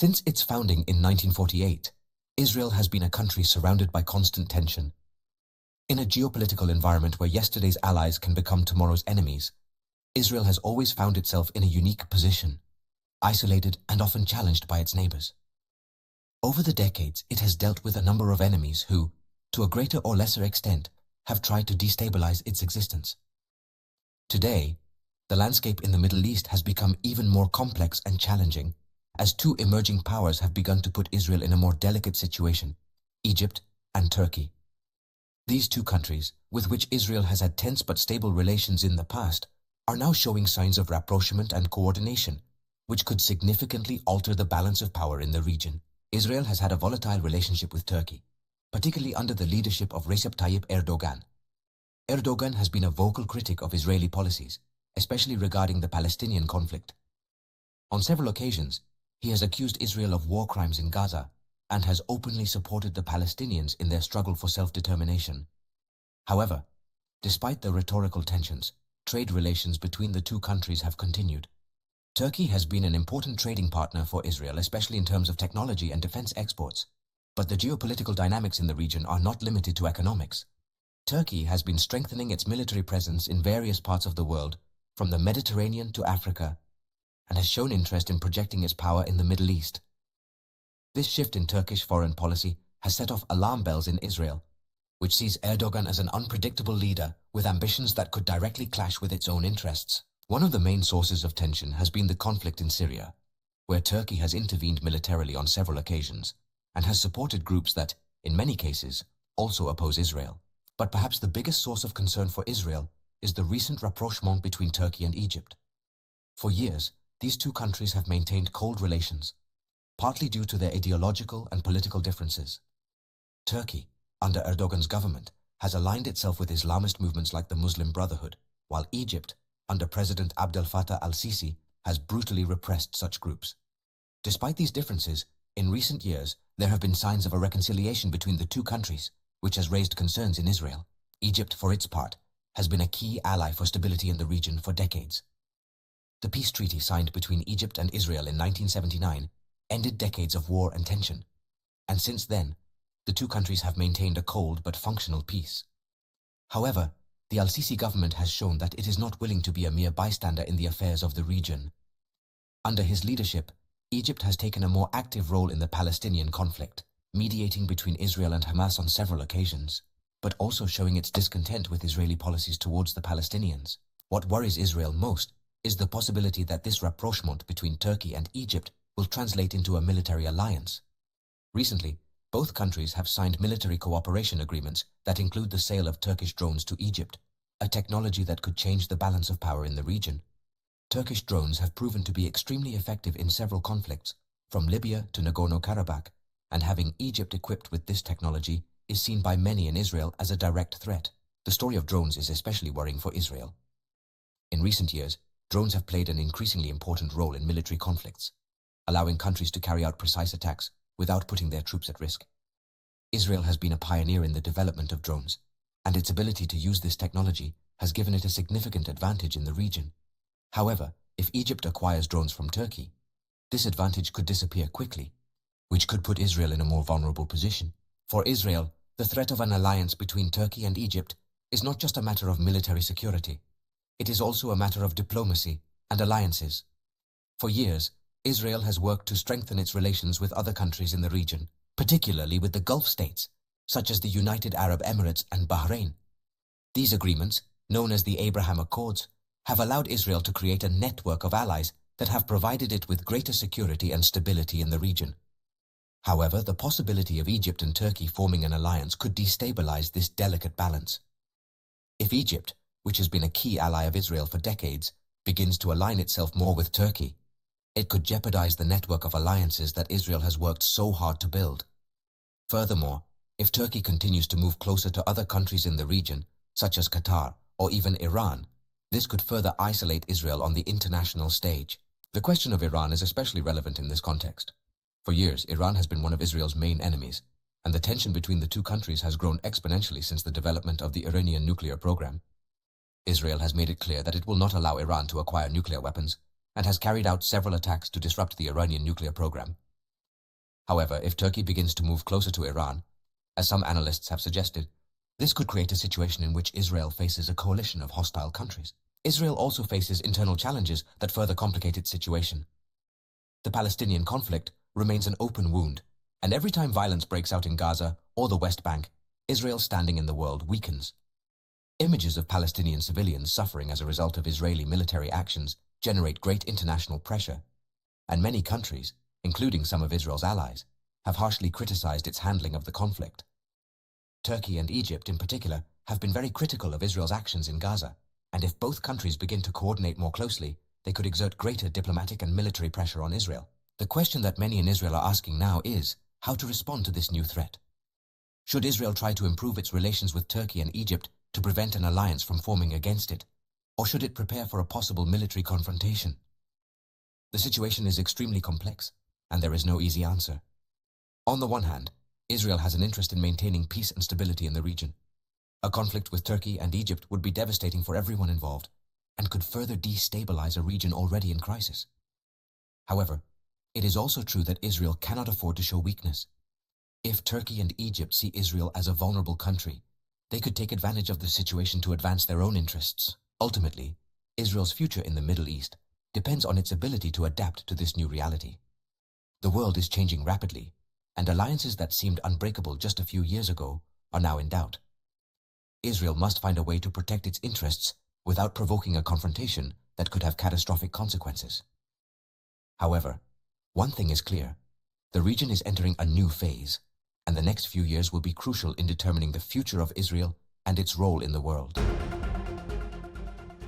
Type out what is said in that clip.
Since its founding in 1948, Israel has been a country surrounded by constant tension. In a geopolitical environment where yesterday's allies can become tomorrow's enemies, Israel has always found itself in a unique position, isolated and often challenged by its neighbors. Over the decades, it has dealt with a number of enemies who, to a greater or lesser extent, have tried to destabilize its existence. Today, the landscape in the Middle East has become even more complex and challenging, as two emerging powers have begun to put Israel in a more delicate situation: Egypt and Turkey. These two countries, with which Israel has had tense but stable relations in the past, are now showing signs of rapprochement and coordination, which could significantly alter the balance of power in the region. Israel has had a volatile relationship with Turkey, particularly under the leadership of Recep Tayyip Erdogan. Erdogan has been a vocal critic of Israeli policies, especially regarding the Palestinian conflict. On several occasions, he has accused Israel of war crimes in Gaza and has openly supported the Palestinians in their struggle for self-determination. However, despite the rhetorical tensions, trade relations between the two countries have continued. Turkey has been an important trading partner for Israel, especially in terms of technology and defense exports. But the geopolitical dynamics in the region are not limited to economics. Turkey has been strengthening its military presence in various parts of the world, from the Mediterranean to Africa, and has shown interest in projecting its power in the Middle East. This shift in Turkish foreign policy has set off alarm bells in Israel, which sees Erdogan as an unpredictable leader with ambitions that could directly clash with its own interests. One of the main sources of tension has been the conflict in Syria, where Turkey has intervened militarily on several occasions and has supported groups that, in many cases, also oppose Israel. But perhaps the biggest source of concern for Israel is the recent rapprochement between Turkey and Egypt. For years, these two countries have maintained cold relations, partly due to their ideological and political differences. Turkey, under Erdogan's government, has aligned itself with Islamist movements like the Muslim Brotherhood, while Egypt, under President Abdel Fattah al-Sisi, has brutally repressed such groups. Despite these differences, in recent years, there have been signs of a reconciliation between the two countries, which has raised concerns in Israel. Egypt, for its part, has been a key ally for stability in the region for decades. The peace treaty signed between Egypt and Israel in 1979 ended decades of war and tension, and since then, the two countries have maintained a cold but functional peace. However, the al-Sisi government has shown that it is not willing to be a mere bystander in the affairs of the region. Under his leadership, Egypt has taken a more active role in the Palestinian conflict, mediating between Israel and Hamas on several occasions, but also showing its discontent with Israeli policies towards the Palestinians. What worries Israel most is the possibility that this rapprochement between Turkey and Egypt will translate into a military alliance. Recently, both countries have signed military cooperation agreements that include the sale of Turkish drones to Egypt, a technology that could change the balance of power in the region. Turkish drones have proven to be extremely effective in several conflicts, from Libya to Nagorno-Karabakh, and having Egypt equipped with this technology is seen by many in Israel as a direct threat. The story of drones is especially worrying for Israel. In recent years, drones have played an increasingly important role in military conflicts, allowing countries to carry out precise attacks without putting their troops at risk. Israel has been a pioneer in the development of drones, and its ability to use this technology has given it a significant advantage in the region. However, if Egypt acquires drones from Turkey, this advantage could disappear quickly, which could put Israel in a more vulnerable position. For Israel, the threat of an alliance between Turkey and Egypt is not just a matter of military security. It is also a matter of diplomacy and alliances. For years, Israel has worked to strengthen its relations with other countries in the region, particularly with the Gulf states, such as the United Arab Emirates and Bahrain. These agreements, known as the Abraham Accords, have allowed Israel to create a network of allies that have provided it with greater security and stability in the region. However, the possibility of Egypt and Turkey forming an alliance could destabilize this delicate balance. If Egypt, which has been a key ally of Israel for decades, begins to align itself more with Turkey, it could jeopardize the network of alliances that Israel has worked so hard to build. Furthermore, if Turkey continues to move closer to other countries in the region, such as Qatar or even Iran, this could further isolate Israel on the international stage. The question of Iran is especially relevant in this context. For years, Iran has been one of Israel's main enemies, and the tension between the two countries has grown exponentially since the development of the Iranian nuclear program. Israel has made it clear that it will not allow Iran to acquire nuclear weapons, and has carried out several attacks to disrupt the Iranian nuclear program. However, if Turkey begins to move closer to Iran, as some analysts have suggested, this could create a situation in which Israel faces a coalition of hostile countries. Israel also faces internal challenges that further complicate its situation. The Palestinian conflict remains an open wound, and every time violence breaks out in Gaza or the West Bank, Israel's standing in the world weakens. Images of Palestinian civilians suffering as a result of Israeli military actions generate great international pressure, and many countries, including some of Israel's allies, have harshly criticized its handling of the conflict. Turkey and Egypt, in particular, have been very critical of Israel's actions in Gaza, and if both countries begin to coordinate more closely, they could exert greater diplomatic and military pressure on Israel. The question that many in Israel are asking now is how to respond to this new threat. Should Israel try to improve its relations with Turkey and Egypt to prevent an alliance from forming against it, or should it prepare for a possible military confrontation? The situation is extremely complex, and there is no easy answer. On the one hand, Israel has an interest in maintaining peace and stability in the region. A conflict with Turkey and Egypt would be devastating for everyone involved, and could further destabilize a region already in crisis. However, it is also true that Israel cannot afford to show weakness. If Turkey and Egypt see Israel as a vulnerable country, they could take advantage of the situation to advance their own interests. Ultimately, Israel's future in the Middle East depends on its ability to adapt to this new reality. The world is changing rapidly, and alliances that seemed unbreakable just a few years ago are now in doubt. Israel must find a way to protect its interests without provoking a confrontation that could have catastrophic consequences. However, one thing is clear: the region is entering a new phase, and the next few years will be crucial in determining the future of Israel and its role in the world.